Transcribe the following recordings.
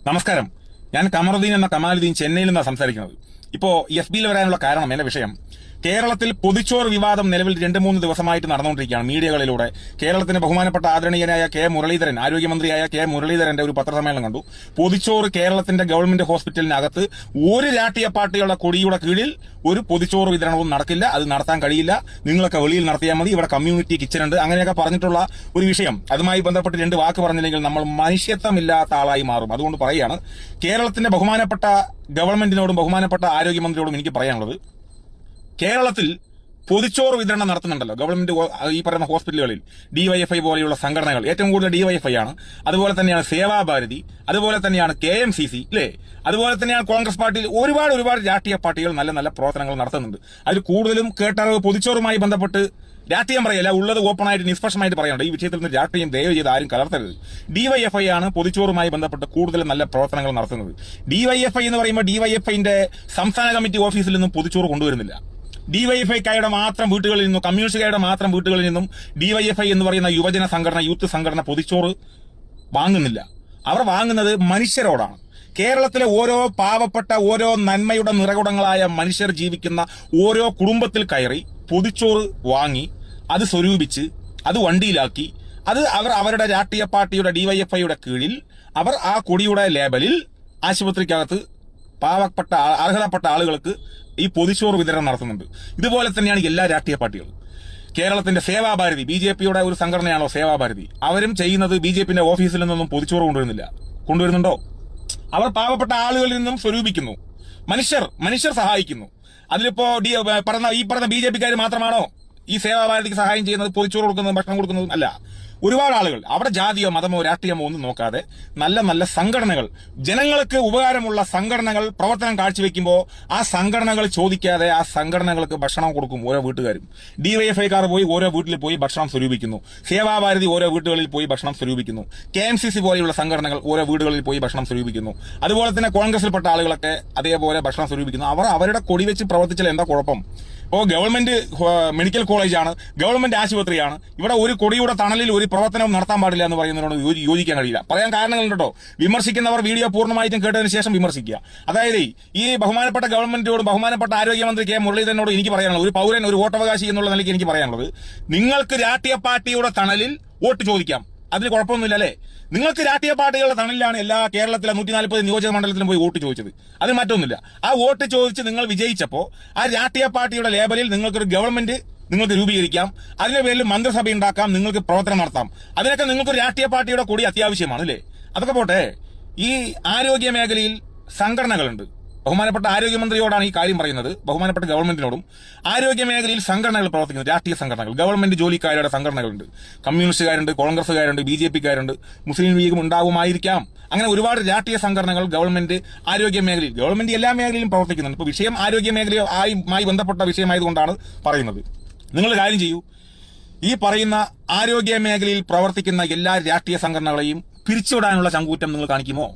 നമസ്കാരം. ഞാൻ കമറുദ്ദീൻ എന്ന കമാലുദ്ദീൻ ചെന്നൈയിൽ നിന്നാണ് സംസാരിക്കുന്നത്. ഇപ്പോ FBയിൽ വരാനുള്ള കാരണം, എന്റെ വിഷയം, കേരളത്തിൽ പൊതിച്ചോറ് വിവാദം നിലവിൽ 2-3 ദിവസമായിട്ട് നടന്നുകൊണ്ടിരിക്കുകയാണ് മീഡിയകളിലൂടെ. കേരളത്തിന്റെ ബഹുമാനപ്പെട്ട ആദരണീയനായ കെ മുരളീധരൻ, ആരോഗ്യമന്ത്രിയായ കെ മുരളീധരന്റെ ഒരു പത്രസമ്മേളനം കണ്ടു. പൊതിച്ചോറ് കേരളത്തിന്റെ ഗവൺമെന്റ് ഹോസ്പിറ്റലിനകത്ത് ഒരു രാഷ്ട്രീയ പാർട്ടികളുടെ കൊടിയുടെ കീഴിൽ ഒരു പൊതിച്ചോറ് വിതരണവും നടക്കില്ല, അത് നടത്താൻ കഴിയില്ല, നിങ്ങളൊക്കെ വെളിയിൽ നടത്തിയാൽ മതി, ഇവിടെ കമ്മ്യൂണിറ്റി കിച്ചൺ ഉണ്ട്, അങ്ങനെയൊക്കെ പറഞ്ഞിട്ടുള്ള ഒരു വിഷയം. അതുമായി ബന്ധപ്പെട്ട് 2 വാക്ക് പറഞ്ഞില്ലെങ്കിൽ നമ്മൾ മനുഷ്യത്വമില്ലാത്ത ആളായി മാറും. അതുകൊണ്ട് പറയുകയാണ്, കേരളത്തിന്റെ ബഹുമാനപ്പെട്ട ഗവൺമെന്റിനോടും ബഹുമാനപ്പെട്ട ആരോഗ്യമന്ത്രിയോടും എനിക്ക് പറയാനുള്ളത്, കേരളത്തിൽ പൊതിച്ചോറ് വിതരണം നടത്തുന്നുണ്ടല്ലോ ഗവൺമെന്റ് ഈ പറയുന്ന ഹോസ്പിറ്റലുകളിൽ. DYFI പോലെയുള്ള സംഘടനകൾ, ഏറ്റവും കൂടുതൽ DYFI ആണ്, അതുപോലെ തന്നെയാണ് സേവാഭാരതി, അതുപോലെ തന്നെയാണ് KMCC, അല്ലേ, അതുപോലെ തന്നെയാണ് കോൺഗ്രസ് പാർട്ടിയിൽ ഒരുപാട് രാഷ്ട്രീയ പാർട്ടികൾ നല്ല നല്ല പ്രവർത്തനങ്ങൾ നടത്തുന്നുണ്ട്. അതിൽ കൂടുതലും കേട്ടറിവ് പൊതിച്ചോറുമായി ബന്ധപ്പെട്ട് രാഷ്ട്രീയം പറയല്ല, ഉള്ളത് ഓപ്പണായിട്ട് നിഷ്പക്ഷമായിട്ട് പറയുന്നുണ്ട്. ഈ വിഷയത്തിൽ നിന്ന് രാഷ്ട്രീയം ദയവ് ചെയ്ത് ആരും കലർത്തരുത്. DYFI ആണ് പൊതിച്ചോറുമായി ബന്ധപ്പെട്ട് കൂടുതൽ നല്ല പ്രവർത്തനങ്ങൾ നടത്തുന്നത്. DYFI എന്ന് പറയുമ്പോൾ DYFIന്റെ സംസ്ഥാന കമ്മിറ്റി ഓഫീസിൽ നിന്നും പൊതിച്ചോറ് കൊണ്ടുവരുന്നില്ല. DYFIക്കാരുടെ മാത്രം വീട്ടുകളിൽ നിന്നും, കമ്മ്യൂണിസ്റ്റുകാരുടെ മാത്രം വീട്ടുകളിൽ നിന്നും DYFI എന്ന് പറയുന്ന യുവജന സംഘടന, യൂത്ത് സംഘടന പൊതിച്ചോറ് വാങ്ങുന്നില്ല. അവർ വാങ്ങുന്നത് മനുഷ്യരോടാണ്. കേരളത്തിലെ ഓരോ പാവപ്പെട്ട, ഓരോ നന്മയുടെ നിറകുടങ്ങളായ മനുഷ്യർ ജീവിക്കുന്ന ഓരോ കുടുംബത്തിൽ കയറി പൊതിച്ചോറ് വാങ്ങി അത് സ്വരൂപിച്ച് അത് വണ്ടിയിലാക്കി അത് അവരുടെ രാഷ്ട്രീയ പാർട്ടിയുടെ DYFIയുടെ കീഴിൽ അവർ ആ കൊടിയുടെ ലേബലിൽ ആശുപത്രിക്കകത്ത് പാവപ്പെട്ട അർഹതപ്പെട്ട ആളുകൾക്ക് ഈ പൊതിച്ചോറ് വിതരണം നടത്തുന്നുണ്ട്. ഇതുപോലെ തന്നെയാണ് എല്ലാ രാഷ്ട്രീയ പാർട്ടികളും. കേരളത്തിന്റെ സേവാഭാരതി, BJPയുടെ ഒരു സംഘടനയാണോ സേവാഭാരതി, അവരും ചെയ്യുന്നത് BJPന്റെ ഓഫീസിൽ നിന്നൊന്നും പൊതിച്ചോറ് കൊണ്ടുവരുന്നുണ്ടോ? അവർ പാവപ്പെട്ട ആളുകളിൽ നിന്നും സ്വരൂപിക്കുന്നു, മനുഷ്യർ സഹായിക്കുന്നു. അതിലിപ്പോ ഈ പറഞ്ഞ BJPക്കാർ മാത്രമാണോ ഈ സേവാഭാരതിക്ക് സഹായം ചെയ്യുന്നത്, പൊതിച്ചോറ് കൊടുക്കുന്നതും ഭക്ഷണം കൊടുക്കുന്നതും? അല്ല, ഒരുപാട് ആളുകൾ അവിടെ ജാതിയോ മതമോ രാഷ്ട്രീയമോ ഒന്നും നോക്കാതെ നല്ല നല്ല സംഘടനകൾ, ജനങ്ങൾക്ക് ഉപകാരമുള്ള സംഘടനകൾ പ്രവർത്തനം കാഴ്ചവെക്കുമ്പോൾ ആ സംഘടനകൾ ചോദിക്കാതെ ആ സംഘടനകൾക്ക് ഭക്ഷണം കൊടുക്കും ഓരോ വീട്ടുകാരും. DYFIക്കാർ പോയി ഓരോ വീട്ടിൽ പോയി ഭക്ഷണം സ്വരൂപിക്കുന്നു, സേവാഭാരതി ഓരോ വീടുകളിൽ പോയി ഭക്ഷണം സ്വരൂപിക്കുന്നു, KMCC പോലെയുള്ള സംഘടനകൾ ഓരോ വീടുകളിൽ പോയി ഭക്ഷണം സ്വരൂപിക്കുന്നു. അതുപോലെ തന്നെ കോൺഗ്രസിൽപ്പെട്ട ആളുകളൊക്കെ അതേപോലെ ഭക്ഷണം സ്വരൂപിക്കുന്നു. അവർ അവരുടെ കൊടി വെച്ച് പ്രവർത്തിച്ചാൽ എന്താ കുഴപ്പം? ഇപ്പോൾ ഗവൺമെന്റ് മെഡിക്കൽ കോളേജാണ്, ഗവൺമെന്റ് ആശുപത്രിയാണ്, ഇവിടെ ഒരു കൊടിയുടെ തണലിൽ ഒരു പ്രവർത്തനവും നടത്താൻ പാടില്ല എന്ന് പറയുന്നതിനോട് യോജിക്കാൻ കഴിയില്ല. പറയാൻ കാരണങ്ങളുണ്ട് കേട്ടോ. വിമർശിക്കുന്നവർ വീഡിയോ പൂർണ്ണമായിട്ടും കേട്ടതിന് ശേഷം വിമർശിക്കുക. അതായത് ഈ ബഹുമാനപ്പെട്ട ഗവൺമെന്റിനോടും ബഹുമാനപ്പെട്ട ആരോഗ്യമന്ത്രി കെ മുരളീധരനോട് എനിക്ക് പറയാനുള്ളത്, ഒരു പൗരൻ, ഒരു വോട്ടവകാശി എന്നുള്ള നിലയ്ക്ക് എനിക്ക് പറയാനുള്ളത്, നിങ്ങൾക്ക് രാഷ്ട്രീയ പാർട്ടിയുടെ തണലിൽ വോട്ട് ചോദിക്കാം, അതിന് കുഴപ്പമൊന്നുമില്ല, അല്ലേ? നിങ്ങൾക്ക് രാഷ്ട്രീയ പാർട്ടികളുടെ തണലിലാണ് എല്ലാ കേരളത്തിലെ 140 നിയോജക മണ്ഡലത്തിലും പോയി വോട്ട് ചോദിച്ചത്, അതിന് മാറ്റമൊന്നുമില്ല. ആ വോട്ട് ചോദിച്ച് നിങ്ങൾ വിജയിച്ചപ്പോൾ ആ രാഷ്ട്രീയ പാർട്ടിയുടെ ലേബലിൽ നിങ്ങൾക്കൊരു ഗവൺമെന്റ് നിങ്ങൾക്ക് രൂപീകരിക്കാം, അതിന്റെ പേരിൽ മന്ത്രിസഭ ഉണ്ടാക്കാം, നിങ്ങൾക്ക് പ്രവർത്തനം നടത്താം. അതിനൊക്കെ നിങ്ങൾക്ക് രാഷ്ട്രീയ പാർട്ടിയുടെ കൂടി അത്യാവശ്യമാണ്, അല്ലേ? അതൊക്കെ പോട്ടെ, ഈ ആരോഗ്യ മേഖലയിൽ സംഘടനകളുണ്ട്. ബഹുമാനപ്പെട്ട ആരോഗ്യമന്ത്രിയോടാണ് ഈ കാര്യം പറയുന്നത്, ബഹുമാനപ്പെട്ട ഗവൺമെന്റിനോടും. ആരോഗ്യ മേഖലയിൽ സംഘടനകൾ പ്രവർത്തിക്കുന്നു, രാഷ്ട്രീയ സംഘടനകൾ, ഗവൺമെന്റ് ജോലിക്കാരുടെ സംഘടനകളുണ്ട്, കമ്മ്യൂണിസ്റ്റുകാരുണ്ട്, കോൺഗ്രസുകാരുണ്ട്, BJPക്കാരുണ്ട്, മുസ്ലിം ലീഗും ഉണ്ടാവുമായിരിക്കാം. അങ്ങനെ ഒരുപാട് രാഷ്ട്രീയ സംഘടനകൾ ഗവൺമെന്റ് ആരോഗ്യ മേഖലയിൽ, ഗവൺമെന്റ് എല്ലാ മേഖലയിലും പ്രവർത്തിക്കുന്നുണ്ട്. ഇപ്പൊ വിഷയം ആരോഗ്യ മേഖലയുമായി ബന്ധപ്പെട്ട വിഷയമായതുകൊണ്ടാണ് പറയുന്നത്. നിങ്ങൾ കാര്യം ചെയ്യൂ, ഈ പറയുന്ന ആരോഗ്യ മേഖലയിൽ പ്രവർത്തിക്കുന്ന എല്ലാ രാഷ്ട്രീയ സംഘടനകളെയും പിരിച്ചുവിടാനുള്ള ചങ്കൂറ്റം നിങ്ങൾ കാണിക്കുമോ?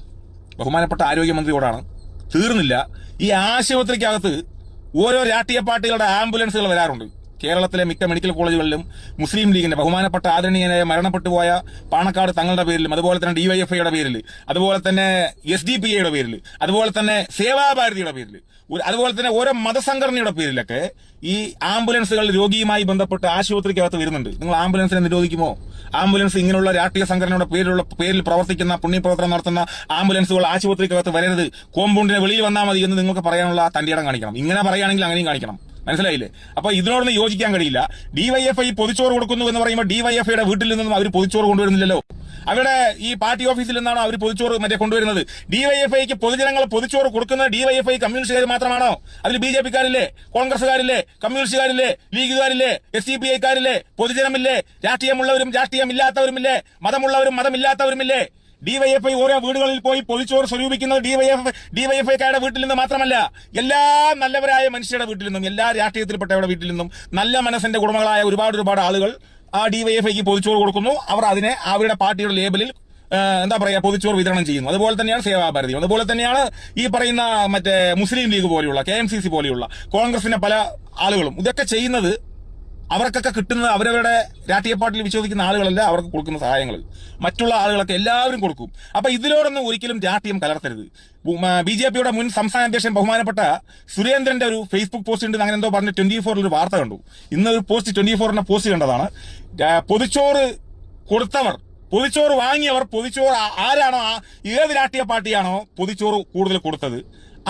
ബഹുമാനപ്പെട്ട ആരോഗ്യമന്ത്രിയോടാണ്. തീർന്നില്ല, ഈ ആശുപത്രിക്കകത്ത് ഓരോ രാഷ്ട്രീയ പാർട്ടികളുടെ ആംബുലൻസുകൾ വരാറുണ്ട്. കേരളത്തിലെ മിക്ക മെഡിക്കൽ കോളേജുകളിലും മുസ്ലിം ലീഗിന്റെ ബഹുമാനപ്പെട്ട ആദരണീയനായ മരണപ്പെട്ടു പോയ പാണക്കാട് തങ്ങളുടെ പേരിലും, അതുപോലെ തന്നെ DYFIയുടെ പേരിൽ, അതുപോലെ തന്നെ SDPIയുടെ പേരിൽ, അതുപോലെ തന്നെ സേവാഭാരതിയുടെ പേരിൽ, അതുപോലെ തന്നെ ഓരോ മതസംഘടനയുടെ പേരിലൊക്കെ ഈ ആംബുലൻസുകൾ രോഗിയുമായി ബന്ധപ്പെട്ട് ആശുപത്രിക്കകത്ത് വരുന്നുണ്ട്. നിങ്ങൾ ആംബുലൻസിനെ നിരോധിക്കുമോ? ആംബുലൻസ് ഇങ്ങനെയുള്ള രാഷ്ട്രീയ സംഘടനയുടെ പേരിൽ പ്രവർത്തിക്കുന്ന, പുണ്യപ്രവർത്തനം നടത്തുന്ന ആംബുലൻസുകൾ ആശുപത്രിക്കകത്ത് വരരുത്, കോമ്പൗണ്ടിന് വെളിയിൽ വന്നാൽ മതി എന്ന് നിങ്ങൾക്ക് പറയാനുള്ള തന്റെ ഇടം കാണിക്കണം. ഇങ്ങനെ പറയുകയാണെങ്കിൽ അങ്ങനെയും കാണിക്കണം. മനസ്സിലായില്ലേ? അപ്പൊ ഇതിനോടൊന്നും യോജിക്കാൻ കഴിയില്ല. DYFI പൊതിച്ചോറ് കൊടുക്കുന്നു എന്ന് പറയുമ്പോൾ DYFIയുടെ വീട്ടിൽ നിന്നും അവർ പൊതിച്ചോറ് കൊണ്ടുവരുന്നില്ലല്ലോ. അവരുടെ ഈ പാർട്ടി ഓഫീസിൽ നിന്നാണോ അവർ പൊതിച്ചോറ് കൊണ്ടുവരുന്നത്? DYFIക്ക് പൊതുജനങ്ങൾ പൊതിച്ചോറ് കൊടുക്കുന്നത് DYFI കമ്മ്യൂണിസ്റ്റുകാർ മാത്രമാണോ? അതിൽ BJPക്കാരില്ലേ, കോൺഗ്രസുകാരില്ലേ, കമ്മ്യൂണിസ്റ്റുകാരില്ലേ, ലീഗുകാരില്ലേ, SDPIക്കാരില്ലേ, പൊതുജനമില്ലേ, രാഷ്ട്രീയമുള്ളവരും രാഷ്ട്രീയമില്ലാത്തവരുമില്ലേ, മതമുള്ളവരും മതമില്ലാത്തവരുമില്ലേ? DYFI ഓരോ വീടുകളിൽ പോയി പൊതിച്ചോറ് സ്വരൂപിക്കുന്നത് DYFIക്കാരുടെ വീട്ടിൽ നിന്ന് മാത്രമല്ല, എല്ലാ നല്ലവരായ മനുഷ്യരുടെ വീട്ടിൽ നിന്നും, എല്ലാ രാഷ്ട്രീയത്തിൽപ്പെട്ടവരുടെ വീട്ടിൽ നിന്നും നല്ല മനസ്സിന്റെ ഉടമകളായ ഒരുപാട് ആളുകൾ ആ DYFIക്ക് പൊതിച്ചോറ് കൊടുക്കുന്നു. അവർ അതിനെ അവരുടെ പാർട്ടിയുടെ ലേബലിൽ പൊതിച്ചോറ് വിതരണം ചെയ്യുന്നു. അതുപോലെ തന്നെയാണ് സേവാഭാരതിയും, അതുപോലെ തന്നെയാണ് ഈ പറയുന്ന മുസ്ലിം ലീഗ് പോലെയുള്ള, KMCC പോലെയുള്ള, കോൺഗ്രസിന്റെ പല ആളുകളും. ഇതൊക്കെ ചെയ്യുന്നത് അവർക്കൊക്കെ കിട്ടുന്നത് അവരവരുടെ രാഷ്ട്രീയ പാർട്ടിയിൽ വിശ്വസിക്കുന്ന ആളുകളല്ല അവർക്ക് കൊടുക്കുന്ന സഹായങ്ങൾ, മറ്റുള്ള ആളുകളൊക്കെ എല്ലാവരും കൊടുക്കും. അപ്പൊ ഇതിലോടൊന്നും ഒരിക്കലും രാഷ്ട്രീയം കലർത്തരുത്. BJP-യുടെ മുൻ സംസ്ഥാന അധ്യക്ഷൻ ബഹുമാനപ്പെട്ട സുരേന്ദ്രന്റെ ഒരു ഫേസ്ബുക്ക് പോസ്റ്റ് ഉണ്ട്, അങ്ങനെ എന്തോ പറഞ്ഞ് 24 ഒരു വാർത്ത കണ്ടു. ഇന്നൊരു പോസ്റ്റ് 24 പോസ്റ്റ് കണ്ടതാണ്. പൊതിച്ചോറ് കൊടുത്തവർ, പൊതിച്ചോറ് വാങ്ങിയവർ, പൊതിച്ചോറ് ആരാണോ, ഏത് രാഷ്ട്രീയ പാർട്ടിയാണോ പൊതിച്ചോറ് കൂടുതൽ കൊടുത്തത്,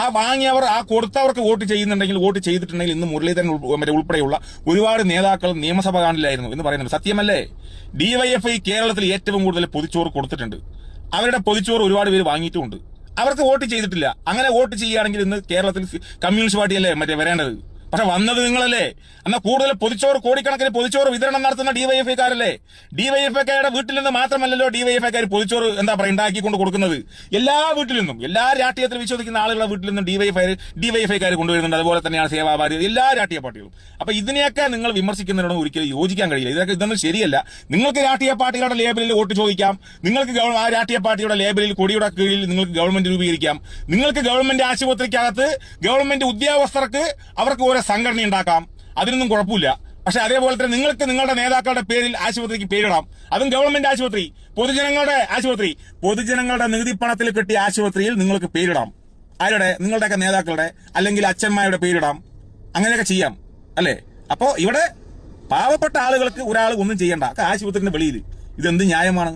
ആ വാങ്ങിയവർ, ആ കൊടുത്തവർക്ക് വോട്ട് ചെയ്യുന്നുണ്ടെങ്കിൽ, വോട്ട് ചെയ്തിട്ടുണ്ടെങ്കിൽ ഇന്ന് മുരളീധരൻ ഉൾപ്പെടെയുള്ള ഒരുപാട് നേതാക്കൾ നിയമസഭ കാണില്ലായിരുന്നു എന്ന് പറയുന്നുണ്ട്. സത്യമല്ലേ? DYFI കേരളത്തിൽ ഏറ്റവും കൂടുതൽ പൊതിച്ചോറ് കൊടുത്തിട്ടുണ്ട്. അവരുടെ പൊതിച്ചോറ് ഒരുപാട് പേര് വാങ്ങിയിട്ടുമുണ്ട്. അവർക്ക് വോട്ട് ചെയ്തിട്ടില്ല. അങ്ങനെ വോട്ട് ചെയ്യുകയാണെങ്കിൽ ഇന്ന് കേരളത്തിൽ കമ്മ്യൂണിസ്റ്റ് പാർട്ടിയല്ലേ വരേണ്ടത്. പക്ഷെ വന്നത് നിങ്ങളല്ലേ. എന്നാൽ കൂടുതൽ പൊതിച്ചോറ്, കോടിക്കണക്കിന് പൊതിച്ചോറ് വിതരണം നടത്തുന്ന DYFI-കാരല്ലേ. DYFI-കാരുടെ വീട്ടിൽ നിന്ന് മാത്രമല്ലല്ലോ DYFI-കാർ പൊതിച്ചോറ് ഉണ്ടാക്കിക്കൊണ്ട് കൊടുക്കുന്നത്. എല്ലാ വീട്ടിൽ നിന്നും, എല്ലാ രാഷ്ട്രീയത്തിൽ വിശ്വസിക്കുന്ന ആളുകളുടെ വീട്ടിൽ നിന്നും DYFI-കാർ കൊണ്ടുവരുന്നുണ്ട്. അതുപോലെ തന്നെയാണ് സേവാഭാരതി, എല്ലാ രാഷ്ട്രീയ പാർട്ടികളും. അപ്പൊ ഇതിനെയൊക്കെ നിങ്ങൾ വിമർശിക്കുന്നതിനോട് ഒരിക്കലും യോജിക്കാൻ കഴിയില്ല. ഇതൊന്നും ശരിയല്ല. നിങ്ങൾക്ക് രാഷ്ട്രീയ പാർട്ടികളുടെ ലേബലിൽ വോട്ട് ചോദിക്കാം. നിങ്ങൾക്ക് ആ രാഷ്ട്രീയ പാർട്ടിയുടെ ലേബലിൽ, കൊടിയുടെ കീഴിൽ നിങ്ങൾക്ക് ഗവൺമെന്റ് രൂപീകരിക്കാം. നിങ്ങൾക്ക് ഗവൺമെന്റ് ആശുപത്രിക്കകത്ത് ഗവൺമെന്റ് ഉദ്യോഗസ്ഥർക്ക് അവർക്ക് ഓരോ സംഘടന ഉണ്ടാക്കാം. അതിനൊന്നും കുഴപ്പമില്ല. പക്ഷെ അതേപോലെ തന്നെ നിങ്ങൾക്ക് നിങ്ങളുടെ നേതാക്കളുടെ പേരിൽ ആശുപത്രിക്ക് പേരിടാം. അതും ഗവൺമെന്റ് ആശുപത്രി, പൊതുജനങ്ങളുടെ ആശുപത്രി, പൊതുജനങ്ങളുടെ നികുതിപ്പണത്തിൽ കിട്ടിയ ആശുപത്രിയിൽ നിങ്ങൾക്ക് പേരിടാം. ആരുടെ? നിങ്ങളുടെയൊക്കെ നേതാക്കളുടെ അല്ലെങ്കിൽ അച്ഛന്മാരുടെ പേരിടാം. അങ്ങനെയൊക്കെ ചെയ്യാം അല്ലേ? അപ്പോ ഇവിടെ പാവപ്പെട്ട ആളുകൾക്ക് ഒരാൾ ഒന്നും ചെയ്യണ്ട. ആശുപത്രിന്റെ വെളിയിൽ ഇതെന്ത് ന്യായമാണ്?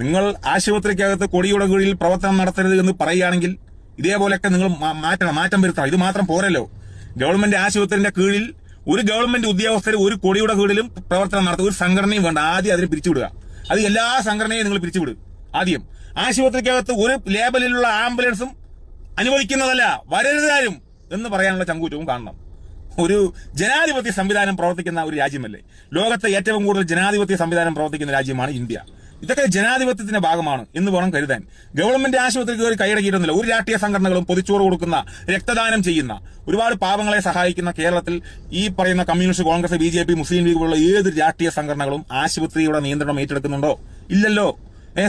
നിങ്ങൾ ആശുപത്രിക്കകത്ത് കൊടിയുടെ കീഴിൽ പ്രവർത്തനം നടത്തരുത് എന്ന് പറയുകയാണെങ്കിൽ ഇതേപോലെയൊക്കെ നിങ്ങൾ മാറ്റം വരുത്തണം. ഇത് മാത്രം പോരല്ലോ. ഗവൺമെന്റ് ആശുപത്രിന്റെ കീഴിൽ ഒരു ഗവൺമെന്റ് ഉദ്യോഗസ്ഥർ ഒരു കൊടിയുടെ കീഴിലും പ്രവർത്തനം നടത്തുക. ഒരു സംഘടനയും വേണ്ട. ആദ്യം അതിനെ പിരിച്ചുവിടുക. അത് എല്ലാ സംഘടനയും നിങ്ങൾ പിരിച്ചുവിടുക. ആദ്യം ആശുപത്രിക്കകത്ത് ഒരു ലേബലിലുള്ള ആംബുലൻസും അനുവദിക്കുന്നതല്ല, വരരുതാരും എന്ന് പറയാനുള്ള ചങ്കൂറ്റവും കാണണം. ഒരു ജനാധിപത്യ സംവിധാനം പ്രവർത്തിക്കുന്ന ഒരു രാജ്യമല്ലേ. ലോകത്തെ ഏറ്റവും കൂടുതൽ ജനാധിപത്യ സംവിധാനം പ്രവർത്തിക്കുന്ന രാജ്യമാണ് ഇന്ത്യ. ഇതൊക്കെ ജനാധിപത്യത്തിന്റെ ഭാഗമാണ് എന്ന് വേണം കരുതാൻ. ഗവൺമെന്റ് ആശുപത്രി കയറി കൈയടക്കിയിരുന്നില്ല. ഒരു രാഷ്ട്രീയ സംഘടനകളും പൊതിച്ചോറ് കൊടുക്കുന്ന, രക്തദാനം ചെയ്യുന്ന, ഒരുപാട് പാവങ്ങളെ സഹായിക്കുന്ന കേരളത്തിൽ ഈ പറയുന്ന കമ്മ്യൂണിസ്റ്റ്, കോൺഗ്രസ്, BJP, മുസ്ലിം ലീഗ് പോലുള്ള ഏത് രാഷ്ട്രീയ സംഘടനകളും ആശുപത്രിയുടെ നിയന്ത്രണം ഏറ്റെടുക്കുന്നുണ്ടോ? ഇല്ലല്ലോ.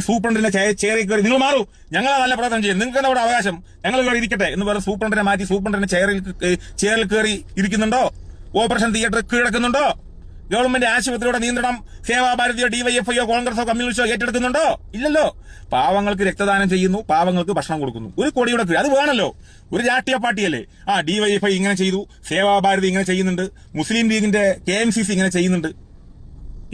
സൂപ്രണ്ടിന്റെ ചെയറിൽ കയറി നിങ്ങൾ മാറൂ, ഞങ്ങളാ നല്ല പ്രവർത്തനം ചെയ്യും, നിങ്ങൾക്ക് അവിടെ അവകാശം, ഞങ്ങൾ ഇവിടെ ഇരിക്കട്ടെ എന്ന് പറഞ്ഞ് സൂപ്രണ്ടിനെ മാറ്റി സൂപ്രണ്ടിന്റെ ചെയറിൽ കയറി ഇരിക്കുന്നുണ്ടോ? ഓപ്പറേഷൻ തിയേറ്റർ കീഴടക്കുന്നുണ്ടോ? ഗവൺമെന്റ് ആശുപത്രിയുടെ നിയന്ത്രണം സേവാഭാരതിയോ DYFI-യോ കോൺഗ്രസോ കമ്മ്യൂണിസ്റ്റോ ഏറ്റെടുക്കുന്നുണ്ടോ? ഇല്ലല്ലോ. പാവങ്ങൾക്ക് രക്തദാനം ചെയ്യുന്നു, പാവങ്ങൾക്ക് ഭക്ഷണം കൊടുക്കുന്നു. ഒരു കൊടിയുടെ കീഴിൽ അത് വേണമല്ലോ. ഒരു രാഷ്ട്രീയ പാർട്ടിയല്ലേ. DYFI ഇങ്ങനെ ചെയ്തു, സേവാഭാരതി ഇങ്ങനെ ചെയ്യുന്നുണ്ട്, മുസ്ലിം ലീഗിന്റെ KMCC ഇങ്ങനെ ചെയ്യുന്നുണ്ട്,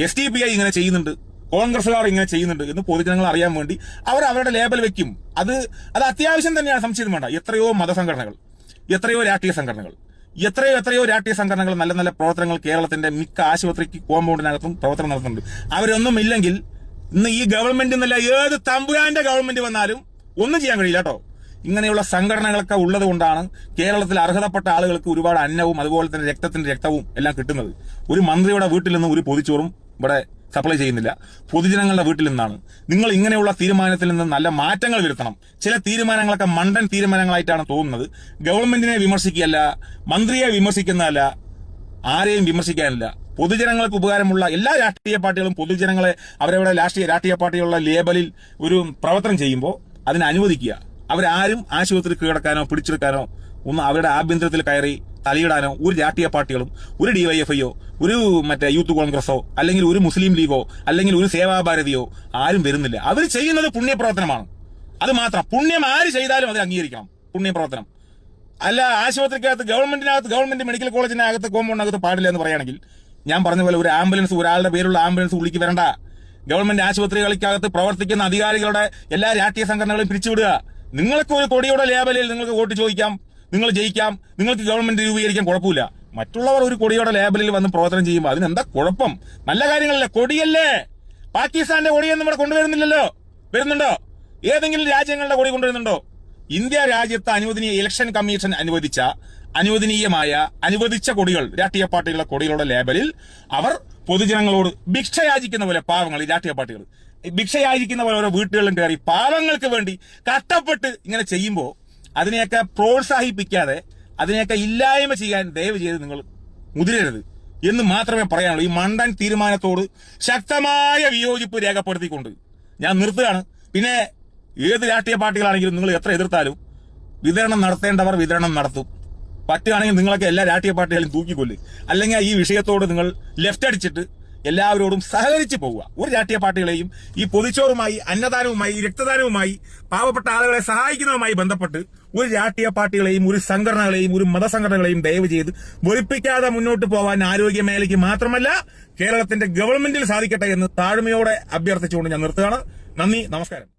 SDPI ഇങ്ങനെ ചെയ്യുന്നുണ്ട്, കോൺഗ്രസുകാർ ഇങ്ങനെ ചെയ്യുന്നുണ്ട് എന്ന് പൊതുജനങ്ങൾ അറിയാൻ വേണ്ടി അവർ അവരുടെ ലേബൽ വെക്കും. അത് അത്യാവശ്യം തന്നെയാണ്, സംശയം വേണ്ട. എത്രയോ മതസംഘടനകൾ, എത്രയോ രാഷ്ട്രീയ സംഘടനകൾ, എത്രയോ രാഷ്ട്രീയ സംഘടനകൾ നല്ല നല്ല പ്രവർത്തനങ്ങൾ കേരളത്തിന്റെ മിക്ക ആശുപത്രിക്ക് കോമ്പൗണ്ടിനകത്തും പ്രവർത്തനം നടത്തുന്നുണ്ട്. അവരൊന്നും ഇല്ലെങ്കിൽ ഇന്ന് ഈ ഗവൺമെന്റ് എന്നല്ല, ഏത് തമ്പുരാന്റെ ഗവൺമെന്റ് വന്നാലും ഒന്നും ചെയ്യാൻ കഴിയില്ല കേട്ടോ. ഇങ്ങനെയുള്ള സംഘടനകളൊക്കെ ഉള്ളത് കൊണ്ടാണ് കേരളത്തിൽ അർഹതപ്പെട്ട ആളുകൾക്ക് ഒരുപാട് അന്നവും അതുപോലെ തന്നെ രക്തവും എല്ലാം കിട്ടുന്നത്. ഒരു മന്ത്രിയുടെ വീട്ടിൽ നിന്ന് ഒരു പൊതിച്ചോറും ഇവിടെ സപ്ലൈ ചെയ്യുന്നില്ല, പൊതുജനങ്ങളുടെ വീട്ടിൽ നിന്നാണ്. നിങ്ങൾ ഇങ്ങനെയുള്ള തീരുമാനത്തിൽ നിന്ന് നല്ല മാറ്റങ്ങൾ വരുത്തണം. ചില തീരുമാനങ്ങളൊക്കെ മണ്ടൻ തീരുമാനങ്ങളായിട്ടാണ് തോന്നുന്നത്. ഗവൺമെന്റിനെ വിമർശിക്കുകയല്ല, മന്ത്രിയെ വിമർശിക്കുന്നതല്ല, ആരെയും വിമർശിക്കാനില്ല. പൊതുജനങ്ങൾക്ക് ഉപകാരമുള്ള എല്ലാ രാഷ്ട്രീയ പാർട്ടികളും പൊതുജനങ്ങളെ അവരവരുടെ രാഷ്ട്രീയ പാർട്ടികളുടെ ലേബലിൽ ഒരു പ്രവർത്തനം ചെയ്യുമ്പോൾ അതിനെ അനുവദിക്കുക. അവരാരും ആശുപത്രി കീഴടക്കാനോ പിടിച്ചെടുക്കാനോ ഒന്നും അവരുടെ ആഭ്യന്തരത്തിൽ കയറി തലയിടാനോ ഒരു രാഷ്ട്രീയ പാർട്ടികളും, ഒരു DYFI-യോ, ഒരു യൂത്ത് കോൺഗ്രസോ, അല്ലെങ്കിൽ ഒരു മുസ്ലിം ലീഗോ, അല്ലെങ്കിൽ ഒരു സേവാഭാരതിയോ ആരും വരുന്നില്ല. അവർ ചെയ്യുന്നത് പുണ്യപ്രവർത്തനമാണ്. അത് മാത്രം. പുണ്യം ആര് ചെയ്താലും അത് അംഗീകരിക്കണം. പുണ്യപ്രവർത്തനം അല്ല. ആശുപത്രിക്കകത്ത്, ഗവൺമെന്റ് മെഡിക്കൽ കോളേജിനകത്ത്, കോമ്പൗണ്ടിനകത്ത് പാടില്ല എന്ന് പറയുകയാണെങ്കിൽ ഞാൻ പറഞ്ഞ പോലെ ഒരു ആംബുലൻസ്, ഒരാളുടെ പേരുള്ള ആംബുലൻസ് ഉള്ളിക്ക് വരണ്ട. ഗവൺമെന്റ് ആശുപത്രികൾക്കകത്ത് പ്രവർത്തിക്കുന്ന അധികാരികളുടെ എല്ലാ രാഷ്ട്രീയ സംഘടനകളും പിരിച്ചുവിടുക. നിങ്ങൾക്ക് ഒരു കൊടിയുടെ ലേബലിൽ നിങ്ങൾക്ക് വോട്ട് ചോദിക്കാം, നിങ്ങൾ ജയിക്കാം, നിങ്ങൾക്ക് ഗവൺമെന്റ് രൂപീകരിക്കാൻ കുഴപ്പമില്ല. മറ്റുള്ളവർ ഒരു കൊടിയുടെ ലേബലിൽ വന്ന് പ്രവർത്തനം ചെയ്യുമ്പോൾ അതിനെന്താ കുഴപ്പം? നല്ല കാര്യങ്ങളല്ലേ. കൊടിയല്ലേ. പാകിസ്ഥാന്റെ കൊടിയൊന്നും ഇവിടെ കൊണ്ടുവരുന്നില്ലല്ലോ. വരുന്നുണ്ടോ? ഏതെങ്കിലും രാജ്യങ്ങളുടെ കൊടി കൊണ്ടുവരുന്നുണ്ടോ? ഇന്ത്യ രാജ്യത്ത് ഇലക്ഷൻ കമ്മീഷൻ അനുവദിച്ച കൊടികൾ, രാഷ്ട്രീയ പാർട്ടികളുടെ കൊടികളുടെ ലേബലിൽ അവർ പൊതുജനങ്ങളോട് ഭിക്ഷയാചിക്കുന്ന പോലെ, പാവങ്ങൾ, ഈ രാഷ്ട്രീയ പാർട്ടികൾ ഭിക്ഷയാചിക്കുന്ന പോലെ ഓരോ വീട്ടുകളിലും കയറി പാവങ്ങൾക്ക് വേണ്ടി കഷ്ടപ്പെട്ട് ഇങ്ങനെ ചെയ്യുമ്പോൾ അതിനെയൊക്കെ പ്രോത്സാഹിപ്പിക്കാതെ അതിനെയൊക്കെ ഇല്ലായ്മ ചെയ്യാൻ ദയവ് ചെയ്ത് നിങ്ങൾ മുതിരരുത് എന്ന് മാത്രമേ പറയാനുള്ളൂ. ഈ മണ്ടൻ തീരുമാനത്തോട് ശക്തമായ വിയോജിപ്പ് രേഖപ്പെടുത്തിക്കൊണ്ട് ഞാൻ നിർത്തുകയാണ്. പിന്നെ ഏത് രാഷ്ട്രീയ പാർട്ടികളാണെങ്കിലും നിങ്ങൾ എത്ര എതിർത്താലും വിതരണം നടത്തേണ്ടവർ വിതരണം നടത്തും. പറ്റുകയാണെങ്കിൽ നിങ്ങളൊക്കെ എല്ലാ രാഷ്ട്രീയ പാർട്ടികളും തൂക്കിക്കൊല്ല്, അല്ലെങ്കിൽ ഈ വിഷയത്തോട് നിങ്ങൾ ലെഫ്റ്റ് അടിച്ചിട്ട് എല്ലാവരോടും സഹകരിച്ച് പോവുക. ഒരു രാഷ്ട്രീയ പാർട്ടികളെയും ഈ പൊതിച്ചോറുമായി, അന്നദാനവുമായി, രക്തദാനവുമായി, പാവപ്പെട്ട ആളുകളെ സഹായിക്കുന്നതുമായി ബന്ധപ്പെട്ട് ഒരു രാഷ്ട്രീയ പാർട്ടികളെയും, ഒരു സംഘടനകളെയും, ഒരു മതസംഘടനകളെയും ദയവ് ചെയ്ത് വെറുപ്പിക്കാതെ മുന്നോട്ട് പോകാൻ ആരോഗ്യ മേഖലയ്ക്ക് മാത്രമല്ല കേരളത്തിന്റെ ഗവൺമെന്റിൽ സാധിക്കട്ടെ എന്ന് താഴ്മയോടെ അഭ്യർത്ഥിച്ചുകൊണ്ട് ഞാൻ നിർത്തുകയാണ്. നന്ദി, നമസ്കാരം.